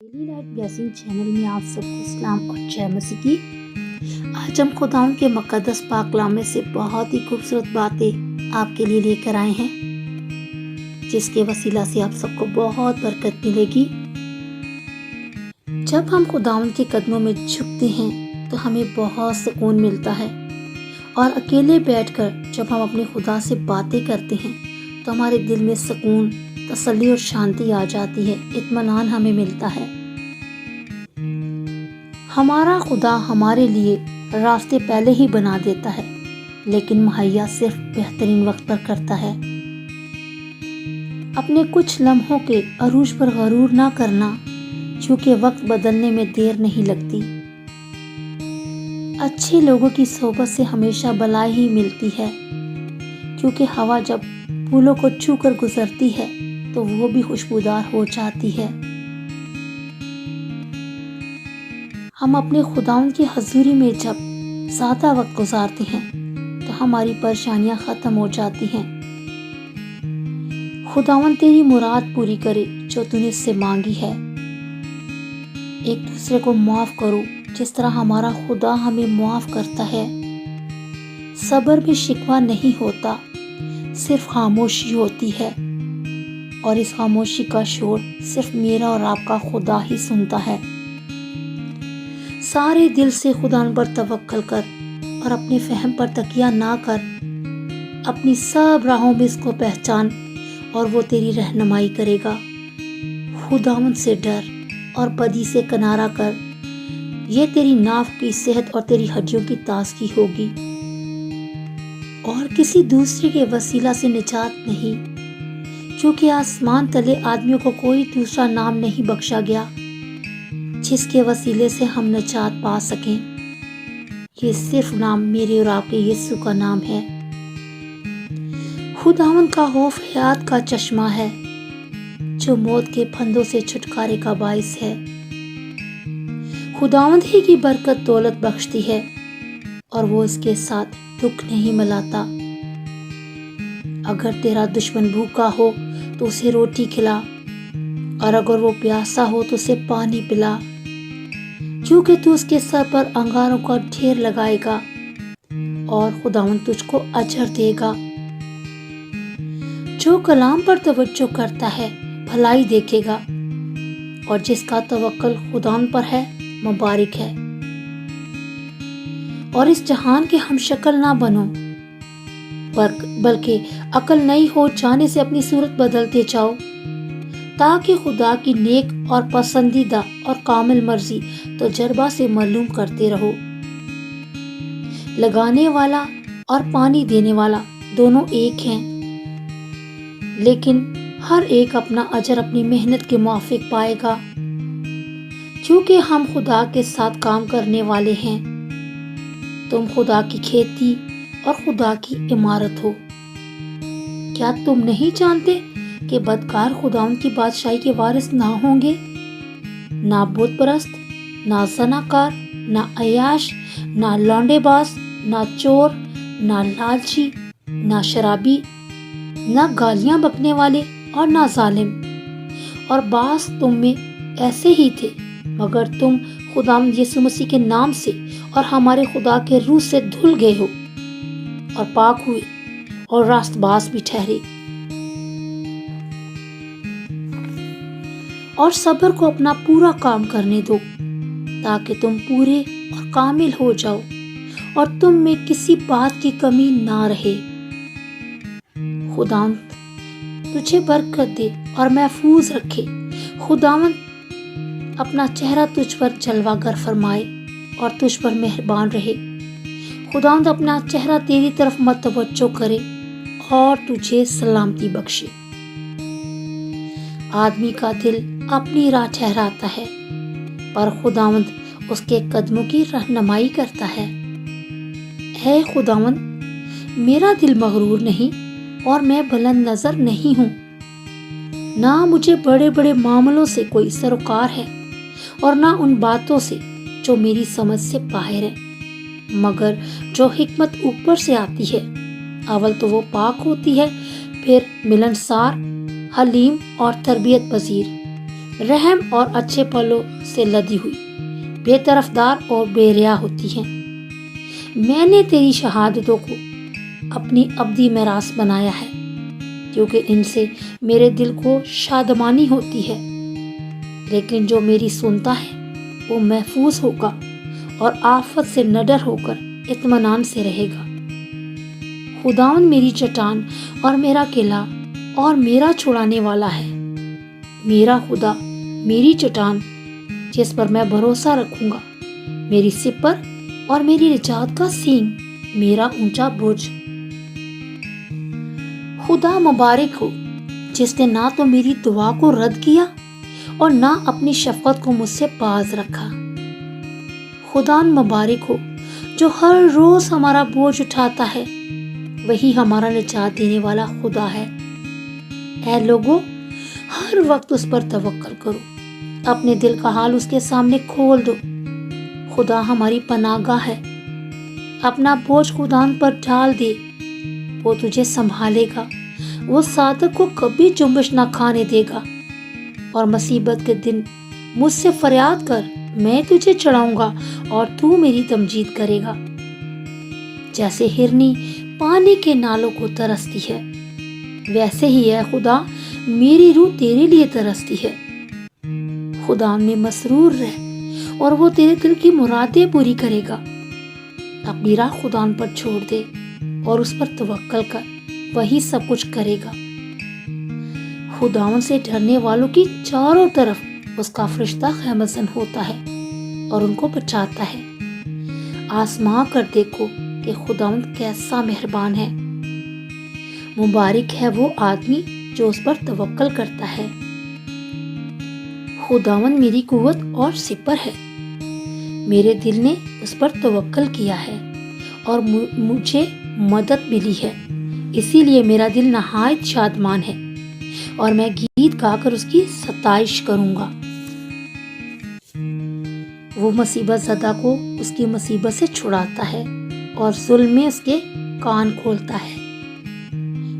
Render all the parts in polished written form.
Daily light blessing channel میں آپ سب کو سلام اور جے مسیح کی۔ آج ہم خداوند کے مقدس پاک کلام میں سے بہت ہی خوبصورت باتیں آپ کے لیے لے کر آئے ہیں، جس کے وسیلہ سے آپ سب کو بہت برکت ملے گی۔ جب ہم خداوند کے قدموں میں جھکتے ہیں تو ہمیں بہت سکون ملتا ہے، اور اکیلے بیٹھ کر جب ہم اپنے خدا سے باتیں کرتے ہیں تو ہمارے دل میں سکون، تسلی اور شانتی آ جاتی ہے، اطمینان ہمیں ملتا ہے۔ ہمارا خدا ہمارے لیے راستے پہلے ہی بنا دیتا ہے، لیکن مہیا صرف بہترین وقت پر کرتا ہے۔ اپنے کچھ لمحوں کے عروج پر غرور نہ کرنا، کیونکہ وقت بدلنے میں دیر نہیں لگتی۔ اچھے لوگوں کی صحبت سے ہمیشہ بھلائی ہی ملتی ہے، کیونکہ ہوا جب پھولوں کو چھو کر گزرتی ہے تو وہ بھی خوشبودار ہو جاتی ہے۔ ہم اپنے خداوند کی حضوری میں جب زیادہ وقت گزارتے ہیں تو ہماری پریشانیاں ختم ہو جاتی ہیں۔ خداوند تیری مراد پوری کرے جو تو نے اس سے مانگی ہے۔ ایک دوسرے کو معاف کرو جس طرح ہمارا خدا ہمیں معاف کرتا ہے۔ صبر میں شکوہ نہیں ہوتا، صرف خاموشی ہوتی ہے، اور اس خاموشی کا شور صرف میرا اور آپ کا خدا ہی سنتا ہے۔ سارے دل سے خدا پر توکل کر اور اپنے فہم پر تکیہ نہ کر، اپنی سب راہوں میں اس کو پہچان اور وہ تیری رہنمائی کرے گا۔ خداوند سے ڈر اور بدی سے کنارہ کر، یہ تیری ناف کی صحت اور تیری ہڈیوں کی تازگی ہوگی۔ اور کسی دوسرے کے وسیلہ سے نجات نہیں، کیونکہ آسمان تلے آدمیوں کو کوئی دوسرا نام نہیں بخشا گیا جس کے وسیلے سے ہم نجات پا سکیں۔ یہ صرف نام میرے اور آپ کے یسوع کا نام ہے۔ خداوند کا خوف حیات کا چشمہ ہے، جو موت کے پھندوں سے چھٹکارے کا باعث ہے۔ خداوند ہی کی برکت دولت بخشتی ہے، اور وہ اس کے ساتھ دکھ نہیں ملاتا۔ اگر تیرا دشمن بھوکا ہو تو اسے روٹی کھلا، اور اگر وہ پیاسا ہو تو اسے پانی پلا، کیونکہ تو اس کے سر پر انگاروں کا ڈھیر لگائے گا، اور خداوند تجھ کو اجر دے گا۔ جو کلام پر توجہ کرتا ہے بھلائی دیکھے گا، اور جس کا توکل خداوند پر ہے مبارک ہے۔ اور اس جہان کے ہم شکل نہ بنو، بلکہ عقل نئی ہو جانے سے اپنی صورت بدلتے جاؤ، تاکہ خدا کی نیک اور پسندیدہ اور کامل مرضی تجربہ سے معلوم کرتے رہو۔ لگانے والا اور پانی دینے والا دونوں ایک ہیں، لیکن ہر ایک اپنا اجر اپنی محنت کے موافق پائے گا، کیونکہ ہم خدا کے ساتھ کام کرنے والے ہیں۔ تم خدا کی کھیتی اور خدا کی عمارت ہو۔ کیا تم نہیں جانتے کہ بدکار خداوند کی بادشاہی کے وارث نہ ہوں گے؟ نہ بت پرست، نہ زناکار، نہ عیاش، نہ لونڈے باز، نہ چور، نہ لالچی، نہ شرابی، نہ گالیاں بکنے والے، اور نہ ظالم۔ اور بعض تم میں ایسے ہی تھے، مگر تم خداوند یسوع مسیح کے نام سے اور ہمارے خدا کے روح سے دھل گئے ہو، اور پاک ہوئے، اور راست باز بھی ٹھہرے۔ اور صبر کو اپنا پورا کام کرنے دو، تاکہ تم پورے اور کامل ہو جاؤ، اور تم میں کسی بات کی کمی نہ رہے۔ خداوند تجھے برکت دے اور محفوظ رکھے۔ خداوند اپنا چہرہ تجھ پر جلوہ گر فرمائے اور تجھ پر مہربان رہے۔ خداوند اپنا چہرہ تیری طرف متوجہ کرے اور تجھے سلامتی بخشے۔ آدمی کا دل اپنی راہ ٹھہراتا ہے، پر خداوند اس کے قدموں کی رہنمائی کرتا ہے۔ اے خداوند، میرا دل مغرور نہیں اور میں بلند نظر نہیں ہوں۔ نہ مجھے بڑے بڑے معاملوں سے کوئی سروکار ہے، اور نہ ان باتوں سے جو میری سمجھ سے باہر ہے، مگر جو حکمت اوپر سے آتی ہے، اول تو وہ پاک ہوتی ہے، پھر ملنسار، حلیم اور تربیت پذیر، رحم اور اچھے پلوں سے لدی ہوئی، بے طرفدار اور بے ریا ہوتی ہیں۔ میں نے تیری شہادتوں کو اپنی ابدی میراث بنایا ہے، کیونکہ ان سے میرے دل کو شادمانی ہوتی ہے۔ لیکن جو میری سنتا ہے وہ محفوظ ہوگا اور آفت سے نڈر ہو کر اطمینان سے رہے گا۔ خداوند میری چٹان اور میرا قلعہ اور میرا چھڑانے والا ہے۔ میرا خدا میری چٹان جس پر میں بھروسہ رکھوں گا، میری سپر اور میری نجات کا سینگ، میرا اونچا برج۔ خدا مبارک ہو جس نے نہ تو میری دعا کو رد کیا اور نہ اپنی شفقت کو مجھ سے باز رکھا۔ خدا مبارک ہو جو ہر روز ہمارا بوجھ اٹھاتا ہے، وہی ہمارا نجات دینے والا خدا ہے۔ اے لوگو، ہر وقت اس پر توکل کرو، اپنے دل کا حال اس کے سامنے کھول دو۔ خدا ہماری پناہ گاہ ہے، اپنا بوجھ خدا پر ڈال دے، وہ تجھے سنبھالے گا، وہ صادق کو کبھی جنبش نہ کھانے دے گا۔ اور مصیبت کے دن مجھ سے فریاد کر، میں تجھے چڑھاؤں گا اور تو میری تمجید کرے گا۔ جیسے ہرنی پانی کے نالوں کو ترستی ہے، ویسے ہی اے خدا میری روح تیرے لیے ترستی ہے۔ خدا میں مسرور رہ اور وہ تیرے دل کی مرادیں پوری کرے گا۔ اپنی راہ خدا پر چھوڑ دے اور اس پر توکل کر، وہی سب کچھ کرے گا۔ خداوند سے ڈرنے والوں کی چاروں طرف اس کا فرشتہ خیمزن ہوتا ہے اور ان کو بچاتا ہے۔ آزما کر دیکھو کہ خداوند کیسا مہربان ہے۔ مبارک ہے وہ آدمی جو اس پر توکل کرتا ہے۔ خداوند میری قوت اور سپر ہے، میرے دل نے اس پر توکل کیا ہے اور مجھے مدد ملی ہے، اسی لیے میرا دل نہایت شادمان ہے اور میں گیت گا کر اس کی ستائش کروں گا۔ وہ مصیبت زدہ کو اس کی مصیبت سے چھڑاتا ہے اور ظلم میں اس کے کان کھولتا ہے۔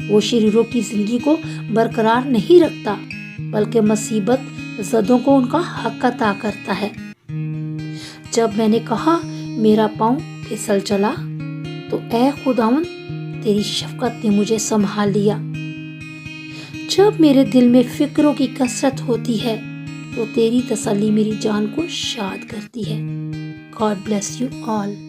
وہ شریروں کی زندگی کو برقرار نہیں رکھتا، بلکہ مصیبت زدوں کو ان کا حق عطا کرتا ہے۔ جب میں نے کہا میرا پاؤں پھسل چلا، تو اے خداوند تیری شفقت نے مجھے سنبھال لیا۔ جب میرے دل میں فکروں کی کثرت ہوتی ہے تو تیری تسلی میری جان کو شاد کرتی ہے۔ God bless you all.